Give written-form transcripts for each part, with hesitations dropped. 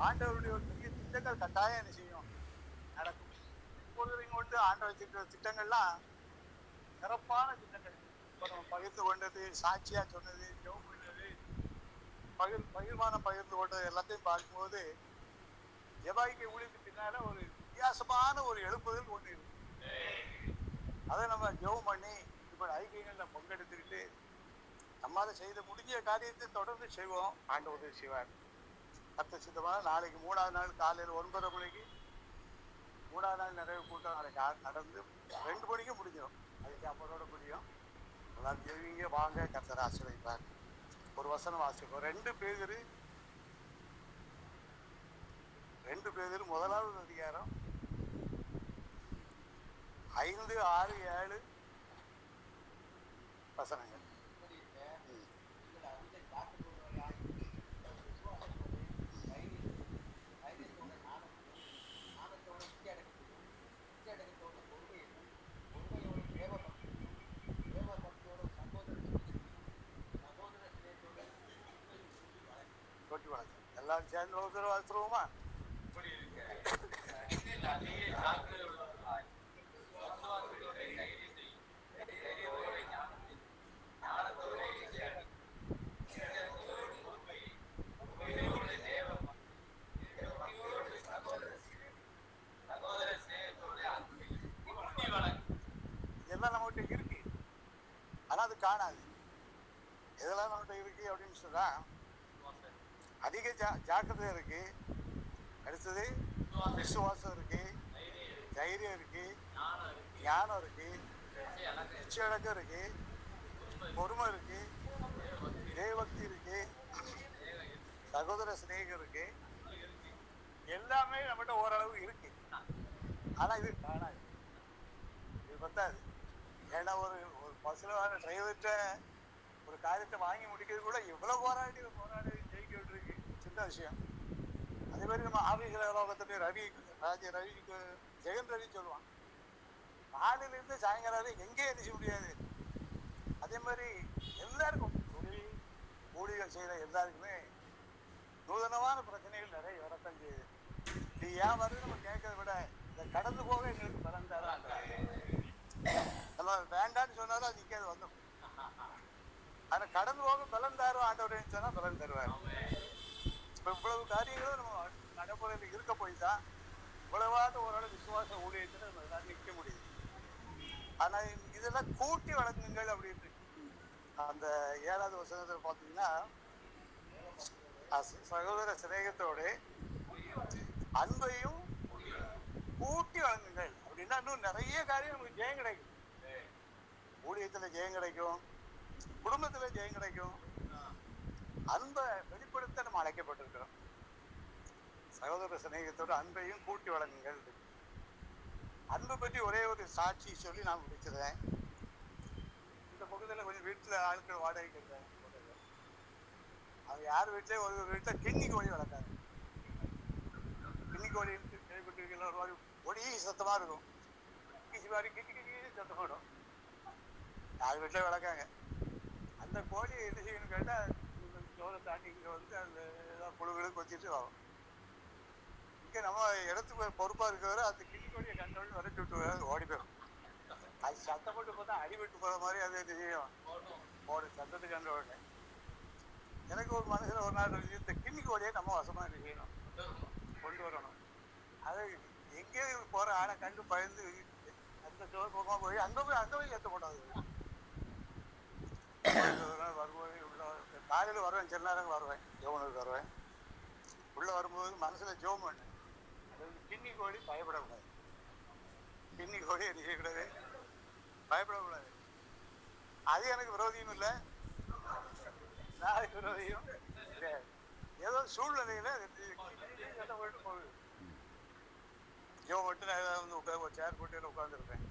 ஆண்டவருடைய ஒரு பெரிய திட்டங்கள் கட்டாயம் என்ன செய்யும், நடக்கும். இப்பொழுது கொண்டு ஆண்டவர் வச்சிருக்கிற திட்டங்கள்லாம் சிறப்பான திட்டங்கள். இப்போ நம்ம பகிர்ந்து கொண்டது, சாட்சியா சொன்னது, ஜெபம் பண்ணது, பகிர்மானம் பகிர்ந்து கொண்டது எல்லாத்தையும் பார்க்கும்போது ஜெபாய்க்கு ஊழியத்துக்கு பின்னால ஒரு வித்தியாசமான ஒரு எழுப்புதல் ஒண்ணு இருக்கு. அதை நம்ம ஜெபம் பண்ணி இப்ப ஐக்கியங்கள்ல பங்கெடுத்துக்கிட்டு நம்மால செய்த முடிஞ்ச காரியத்தை தொடர்ந்து செய்வோம். ஆண்டவர் உதவி செய்வார். அர்த்த சித்தமாக நாளைக்கு 3ஆவது நாள் காலையில் 9:30 மணிக்கு 3ஆவது நாள் நிறைவு கூட்டம் நாளைக்கு நடந்து 2 மணிக்கு முடிஞ்சிடும். அதுக்கு அப்போட முடியும். எல்லாரும் ஜெபிங்க, வாங்க, கர்த்தர் ஆசீர்வதிப்பார். ஒரு வசனம் வாசிப்போம். 2 பேதுரு 1ஆவது அதிகாரம் 5, 6, 7 வசனங்கள். கொட்டி வளர்ச்சி எல்லாரும் சேர்ந்து ஒருத்தர் வளர்த்துருவோமா? இதெல்லாம் நம்மகிட்ட இருக்கு, ஆனா அது காணாது. இதெல்லாம் நம்மகிட்ட இருக்கு அப்படின்னு சொன்னா அதிக ஜாக்கிரதை இருக்கு. அடுத்தது விசுவாசம் இருக்கு, தைரியம் இருக்கு, ஞானம் இருக்கு, நிச்சயடக்கம் இருக்கு, பொறுமை இருக்கு, தேவபக்தி இருக்கு, சகோதர சிநேகம் இருக்கு. எல்லாமே நம்மகிட்ட ஓரளவு இருக்கு, ஆனா இது காணாது, இது பத்தாது. ஏன்னா ஒரு பஸ்ல வர டிரைவர்கிட்ட ஒரு காரியத்தை வாங்கி முடிக்கிறது கூட எவ்வளவு போராடி ஜெயிக்க விட்டுருக்கு, சின்ன விஷயம். அதே மாதிரி நம்ம ஆவிகள லோகத்துடைய ரவிக்கு ஜெகன் ரவி சொல்லுவான், காலையில இருந்து சாயங்காலம் வரை எங்கேயும் எரிச்ச முடியாது. அதே மாதிரி எல்லாருக்கும் ஊழிகள் செய்யற எல்லாருக்குமே நூதனமான பிரச்சனைகள் நிறைய வரத்தான் செய்யுது. இது ஏன் வருது நம்ம கேட்கறத விட இதை கடந்து போக எங்களுக்கு பலன் தர நம்ம வேண்டான்னு சொன்னாலும் அது நிற்காது வந்துடும். ஆனா கடந்து போக பலன் தரும் ஆண்டவரேன்னு சொன்னா பலன் தருவார். இப்ப இவ்வளவு காரியங்களும் நம்ம நடைமுறையில் இருக்க போய் தான் இவ்வளவாத ஓரளவு விசுவாச ஊழியத்துல நம்ம எல்லாம் நிற்க முடியுது. ஆனா இதெல்லாம் கூட்டி வழங்குங்கள் அப்படின்னு அந்த 7வது வசனத்துல பாத்தீங்கன்னா, சகோதர சிநேகத்தோட அன்பையும் கூட்டி வழங்குங்கள் அப்படின்னா இன்னும் நிறைய காரியம் நமக்கு ஜெயம் கிடைக்கும். ஊழியத்துல ஜெயம் கிடைக்கும், குடும்பத்துல ஜெயம் கிடைக்கும். அன்பை வெளிப்படுத்த நம்ம அழைக்கப்பட்டிருக்கிறோம். சகோதர சிநேகத்தோட அன்பையும் கூட்டி வழங்குங்கள். அன்பை பற்றி ஒரே ஒரு சாட்சி சொல்லி நான் முடிச்சிருந்தேன். இந்த பக்கத்துல கொஞ்சம் வீட்டுல ஆட்கள் வாடகைக்கு இருக்காங்க. அவங்க யார் வீட்லயே ஒரு வீட்டுல கிண்ணி கோழி வளர்க்காங்க. கிண்ணி கோழி கேள்விப்பட்டிருக்கீங்களா? ஒரு மாதிரி ஒடி சத்தமா இருக்கும், கிசி மாதிரி கிட்டி சத்தமாடும். யார் வீட்டுல வளர்க்காங்க. அந்த கோழி என்ன செய்யணும்னு கேட்டா சோறை தாண்டி இங்க வந்து அந்த ஏதாவது புழுகளுக்கு வச்சுட்டு வரும். இங்க நம்ம இடத்துக்கு பொறுப்பா இருக்கிறவரை அந்த கிண்ணி கோழியை கண்டோன்னு விரட்டி விட்டு ஓடி போயிடும். அது சத்தம் போட்டு பார்த்தா அடிபட்டு போற மாதிரி அது செய்யும். ஓடு சத்தத்துக்கு கண்ட உடனே எனக்கு ஒரு மனசுல ஒரு நாள் இந்த கிண்ணி கோழியை நம்ம வசமா செய்யணும், கொண்டு வரணும். அது எங்கே போற ஆளை கண்டு பயந்து அந்த சோறு பக்கமா போய் அங்க போய் ஏற்ற போட்டாது. வரும்போது உள்ள காலையில் வருவேன், சில நேரம் வருவேன், ஜோனுக்கு வருவேன். உள்ள வரும்போது மனசுல ஜோம் பண்ணு, அது கிண்ணி கோழி பயப்படக்கூடாது. கிண்ணி கோழி என்ன செய்யக்கூடாது, பயப்படக்கூடாது. அது எனக்கு விரோதியும் இல்லை, நான் விரோதியும் கிடையாது. ஏதோ சூழ்நிலையில போயிட்டு போகுது. ஜோ மட்டும் நான் ஏதாவது வந்து ஒரு சேர் போட்டு உட்காந்துருப்பேன்.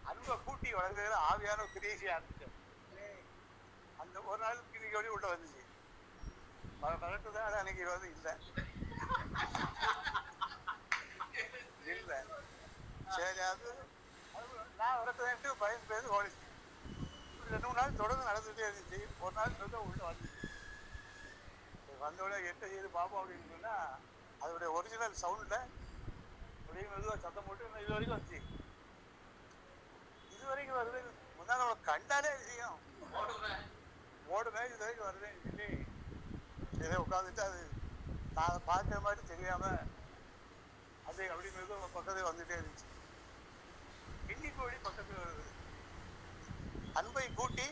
அன்பை கூட்டி வளர்க்கிற ஆவியான கிரீசி ஆரம்பிச்சேன். அந்த ஒரு நாள் கிண்ணி கோழி உள்ள வந்துச்சு. பரட்டு தான் அன்னைக்கு வந்து இல்லை இல்லை. சரி, அது நான் வரட்டு பயந்து பேருந்து ஓடிச்சு. 2 நாள் தொடர்ந்து நடந்துகிட்டே இருந்துச்சு. ஒரு நாள் சொல்ல உள்ள வந்துச்சு. வந்தோடனே என்ன செய்து பார்ப்போம் அப்படின்னு சொன்னா அதோடைய ஒரிஜினல் சவுண்ட்ல அப்படியே மெதுவாக சத்தம் போட்டு இது வரைக்கும் வந்துச்சு. இது வரைக்கும் வருது, முன்னாடி நம்ம கண்டாலே விஷயம் ஓடுமே இது வரைக்கும் வருதுன்னு சொல்லி இதை உட்காந்துட்டு அது நான் பார்க்குற மாதிரி தெரியாம அது அப்படி மெதுவாக பக்கத்தில் வந்துட்டே இருந்துச்சு. கிண்ணி கோழி பக்கத்தில் வருது. அன்பை கூட்டி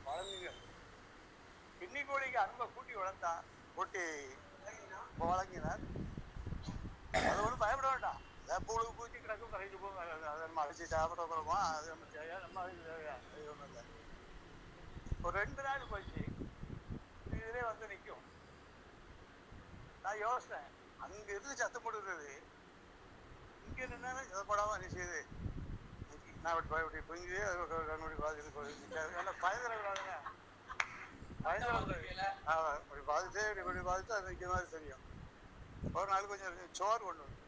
வளர்ந்தீங்க. கிண்ணி கோழிக்கு அன்பை கூட்டி வளர்த்தா கூட்டி வழங்கினார். அது ஒன்றும் பயப்பட வேண்டாம். அதாவது புழு பூச்சி கிடக்கும் கரைக்கு போகும். அதை நம்ம அடிச்சு சாப்பிட போகிறோமா, அது நம்ம தேவையா, நம்ம அதுக்கு தேவையா, அது ஒன்றும் இல்லை. ஒரு 2 நாள் போச்சு இதுலே வந்து நிற்கும். நான் யோசித்தேன், அங்கே இருந்து சத்தம் போடுறது இங்கே நின்னாலும் சதப்படாமல் என்ன செய்யுது. நான் அப்படி பயப்படி பொங்கி கண்ணுடி பாதிட்டு ஏன்னா பயந்துடக்கூடாதுங்க. பயந்துடக்கூடாது. அப்படி பாதிட்டு இப்படி பாதிட்டு அது நிற்கிற மாதிரி தெரியும். ஒரு நாள் கொஞ்சம் சோறு கொண்டு வந்து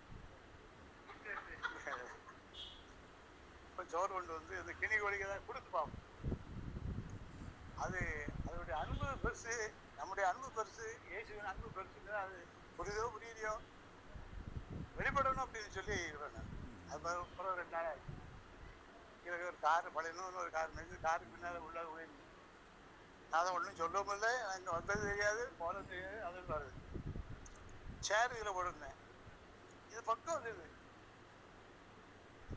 சோறு கொண்டு வந்து இந்த கிணி கோழிக்கு தான் கொடுத்து பார்ப்போம். அது அதனுடைய அன்பு பெருசு, நம்முடைய அன்பு பெருசு, இயேசுவின் அன்பு பெருசுன்னு அது புரியுதோ புரியலையோ வெளிப்படணும் அப்படின்னு சொல்லி இருக்கிறேன். அது அப்புறம் 2 நாள் ஆச்சு. கீழே ஒரு கார் பழையணும், ஒரு கார் நின்று காருக்கு பின்னால் உள்ள உயர்ந்து நான் அதை ஒன்றும் சொல்லவும் இல்லை. அங்கே வந்தது தெரியாது, போனது தெரியாது. அது வருது சேர் இதில் போட்டிருந்தேன். இது பக்கம் வந்துடுது,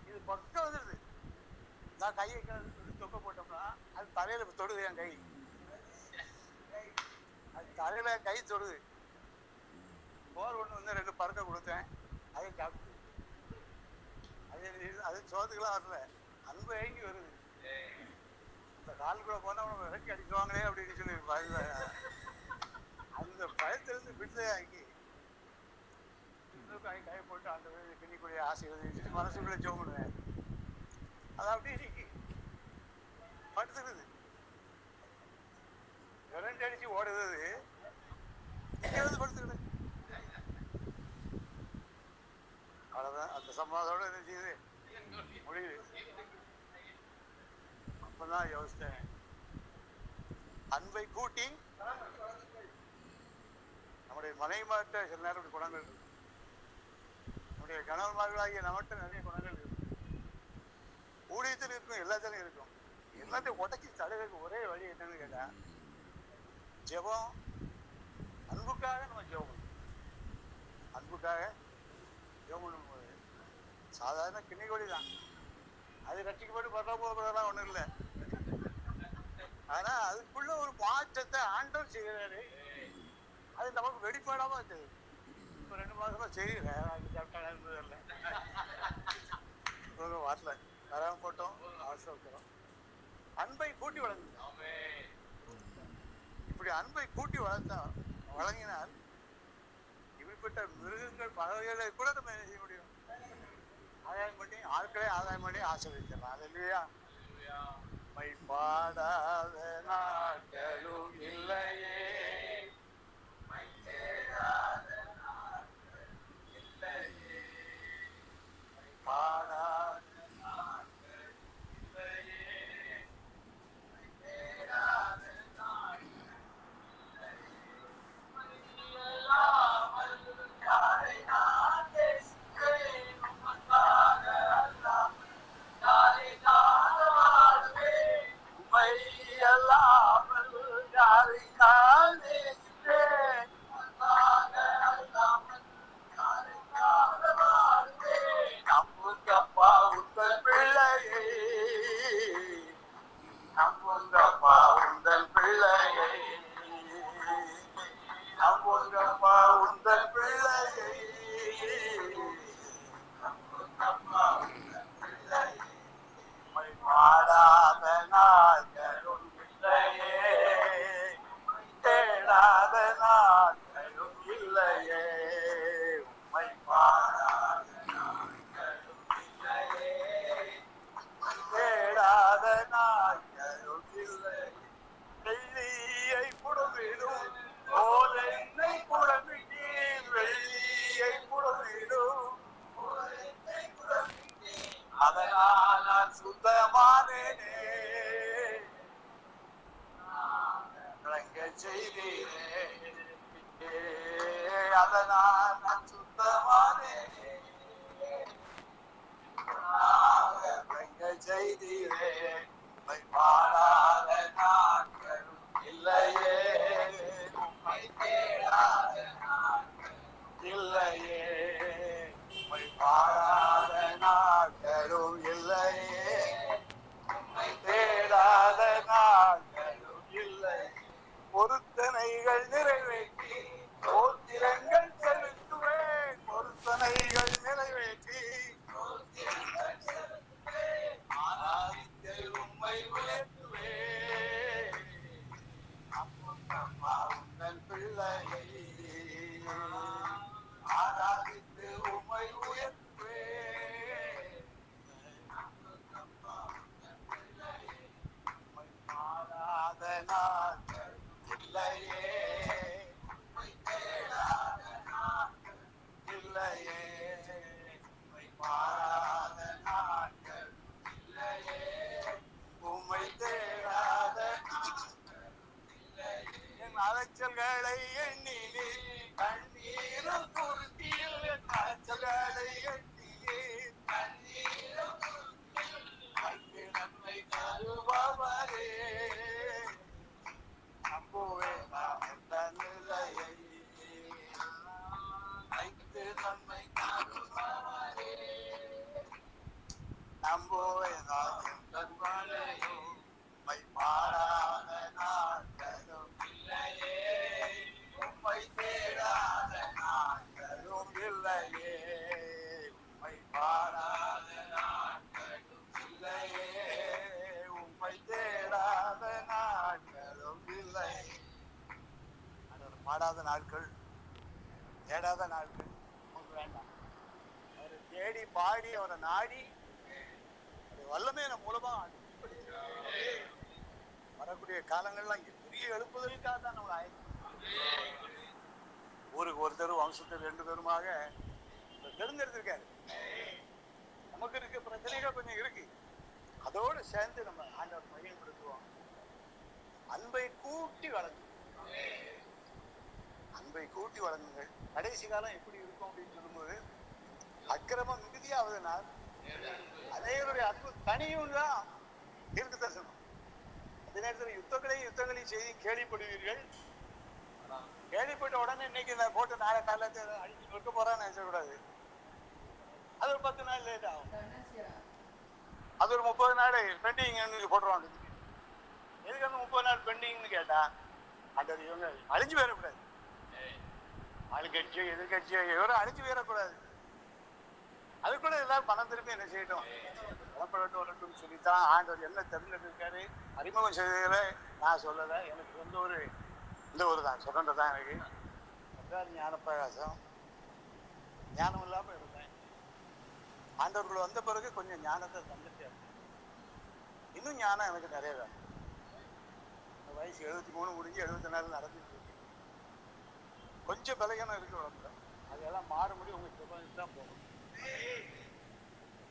இது பக்கம் வந்துடுது. நான் கையை தொக்க போட்டோம்னா அது தலையில தொடுது. என் கை அது தலையில கை தொடுது. போர் ஒன்று வந்து 2 பறக்க கொடுத்தேன். அதையும் சாப்பிட்டு அது சோத்துக்கெல்லாம் வரல. அன்பு ஏங்கி வருது. இந்த காலுக்குள்ள போனா உனக்கு விலைக்கு அடிக்குவாங்களே அப்படின்னு சொல்லி அந்த பயத்திலிருந்து விடுதலையாக்கி கை போட்டு அந்த கிண்ணிக்கூடிய ஆசை எழுதி மனசுக்குள்ளே ஜோமுடுவேன். அது அப்படியே இன்னைக்கு படுத்துக்குது. விரண்டு அடிச்சு ஓடுது. இங்கே வந்து படுத்துக்குது. அவ்வளோதான். அந்த சம்பவத்தோட என்ன செய்யுது முடியுது. அப்பதான் யோசித்தேன், அன்பை கூட்டி நம்முடைய மனைவிமார்ட்ட சில நேரம் இப்படி குணங்கள் இருக்கு. நம்முடைய கணவன்மார்களாகிய நம்மகிட்ட நிறைய குணங்கள் இருக்கு. ஊழியத்தில் இருக்கும், எல்லாத்திலும் இருக்கும். எல்லாத்தையும் உடச்சி தடுக்கிறதுக்கு ஒரே வழி என்னன்னு கேட்டா ஜெபம். அன்புக்காக நம்ம ஜெபம் பண்ணணும். அன்புக்காக ஜெபம் பண்ணும்போது சாதாரண கிண்ணிக்கோழி தான். அது ரட்சிக்கப்பட்டு பரவாயில்லாம் ஒன்றும் இல்லை. ஆனா அதுக்குள்ள ஒரு மாற்றத்தை ஆண்டவர் செய்கிறாரு. அது நமக்கு வெளிப்பாடாம இருக்குது. இப்போ 2 மாசமா செய்யல வரல, வராம போட்டோம், அவசரம். அன்பை கூட்டி வளர்ந்து இப்படி அன்பை கூட்டி வழங்கினால் இப்படிப்பட்ட மிருகங்கள் பறவைகளை கூட நம்ம என்ன செய்ய முடியும்? ஆதாயம் பண்ணி ஆட்களே ஆதாயம் பண்ணி ஆசீர்வதிக்கலாம். அது இல்லையா? மை பாடாத நாட்களும் இல்லையே, அதனால் நான் சுத்தமானே செய்தீரே பாடாத நாட்களும் இல்லையே உம்மை தேடாத இல்லையே உம்மை பாடாத நாட்களும் இல்லையே உம்மை தேடாத நாட்களும் இல்லை பொருத்தனைகள் நிறைவேற்றி சோத்திரங்கள் செலுத்துவேன் பொருத்தனைகள் நிறைவேற்றி உம்மை உயர்த்துவேன் அம்மா உங்கள் பிள்ளையை ஆராதித்து உம்மை உயர்த்துவேன் மாறாத நாட்கள் இல்லையே இல்லையே மாறாத நாட்கள் இல்லையே உம்மை தேடாத என் அலைச்சல்களை எண்ணினே கண்ணீரும் குருத்தியில் என் அலைச்சல்களை எண்ணினே கண்ணீரும் குருத்தியில் நன்மை தருபவரே நம்புவேன் நான் எந்த நிலையை ஐந்து நன்மை தருபவரே நம்புவேன் நான் எந்த மழையோ உம்மை பாடாத நாட்களும் இல்லையே உம்மை தேடாத நாட்களும் இல்லையே உம்மை பாடாத நாட்களும் இல்லையே உம்மை தேடாத நாட்களும் இல்லை பாடாத நாட்கள் தேடாத நாட்கள் நமக்கு வேண்டாம் அவரை தேடி பாடி அவரை நாடி வல்லமே நம்ம மூலமா வரக்கூடிய காலங்கள்லாம் பெரிய எழுப்புதலுக்காக தான் நம்மளை ஆயிரம் ஊருக்கு ஒருத்தர் வம்சத்தில் 2 பேருமாக தெரிஞ்சிருந்திருக்காரு நமக்கு இருக்க பிரச்சனைகள் கொஞ்சம் இருக்கு அதோடு சேர்ந்து நம்ம ஆண்டவர் மையப்படுத்துவோம் அன்பை கூட்டி வளர்ந்து அன்பை கூட்டி வளர்ந்துங்கள் கடைசி காலம் எப்படி இருக்கும் அப்படின்னு சொல்லும்போது அக்கிரமம் மிகுதியாவதனால் அநேகருடைய அன்பு தனியும் தான் தீர்க்க தரிசனம் அதே நேரத்தில் யுத்தங்களையும் செய்தி கேள்விப்படுவீர்கள் கேள்விப்பட்ட உடனே இன்னைக்கு நான் போட்டு நாளை காலத்தை அடிச்சு நிற்க போறான்னு நினைச்சக்கூடாது அது ஒரு 10 நாள் லேட் ஆகும் அது ஒரு 30 நாள் பெண்டிங் போட்டுருவாங்க எதுக்கு அந்த 30 நாள் பெண்டிங்னு கேட்டா அந்த இவங்க அழிஞ்சு போயிடக்கூடாது ஆளுங்கட்சியோ எதிர்கட்சியோ எவரும் அழிஞ்சு போயிடக்கூடாது அது கூட எல்லாரும் பணம் திரும்பி என்ன செய்யட்டும் வரட்டும்னு சொல்லித்தான் ஆண்டவர் என்ன தெரிஞ்சுட்டு இருக்காரு அறிமுகம் செய்ததில் நான் சொல்லலை எனக்கு இந்த ஒரு தான் சுதந்திரம் எனக்கு ஞானப்பிரகாசம் ஞானம் இல்லாமல் இருந்தேன் ஆண்டவர்கள் வந்த பிறகு கொஞ்சம் ஞானத்தை தந்துட்டேன் இன்னும் ஞானம் எனக்கு நிறைய வேணும் வயசு 73 முடிஞ்சு 74 நடந்துட்டு இருக்கு கொஞ்சம் பலகீனம் இருக்கு உடம்புல அதெல்லாம் மாற முடியும் உங்களுக்கு தான் போகணும்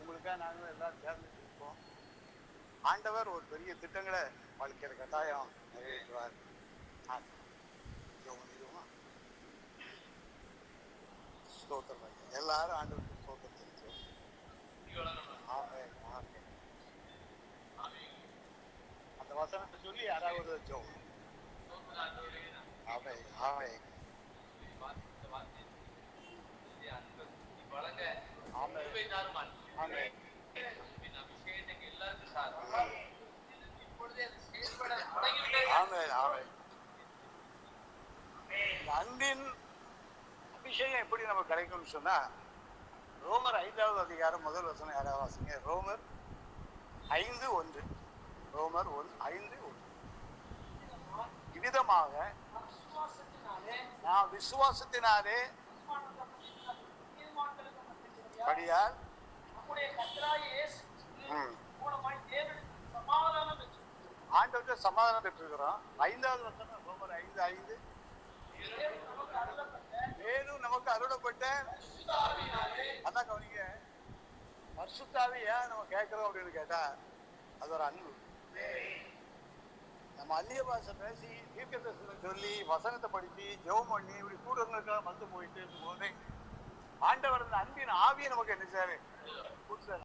உங்களுக்காக நாங்களும் எல்லாரும் சேர்ந்துட்டு இருக்கோம் ஆண்டவர் ஒரு பெரிய திட்டங்களை வாழ்க்கையில கட்டாயம் நிறைவேற்றுவார் எல்லாரும் ஆண்டவருக்கு ஸ்தோத்திரம் அந்த வசனத்தை சொல்லி யாராவது ஜெபம் ஆமே ஆமே அன்பின் அபிஷேகம் எப்படி நம்ம கிடைக்கும்னு சொன்னா ரோமர் 5வது அதிகாரம் முதல் வசனம் யாராவது வாசிங்க ரோமர் 5:1 ரோமர் 5:1 இவ்விதமாக நான் விசுவாசத்தினாலே படியால் ஆண்டவர்கிட்ட சமாதானம் பெற்றிருக்கிறோம் 5வது வசனம் ரோமர் 5:5 மேலும் நமக்கு அருளப்பட்ட அதான் கவனிங்க பரிசுத்தாவி ஏன் நம்ம கேட்கிறோம் அப்படின்னு கேட்டா அது ஒரு அன்பு நம்ம அந்நிய பாஷை பேசி தீர்க்க தரிசனம் சொல்லி வசனத்தை படிச்சு ஜெபம் பண்ணி இப்படி கூடுறவங்களுக்கெல்லாம் வந்து போயிட்டு பேசும்போது ஆண்டவர் அந்த அன்பின் ஆவியை நமக்கு என்ன செய்றாரு?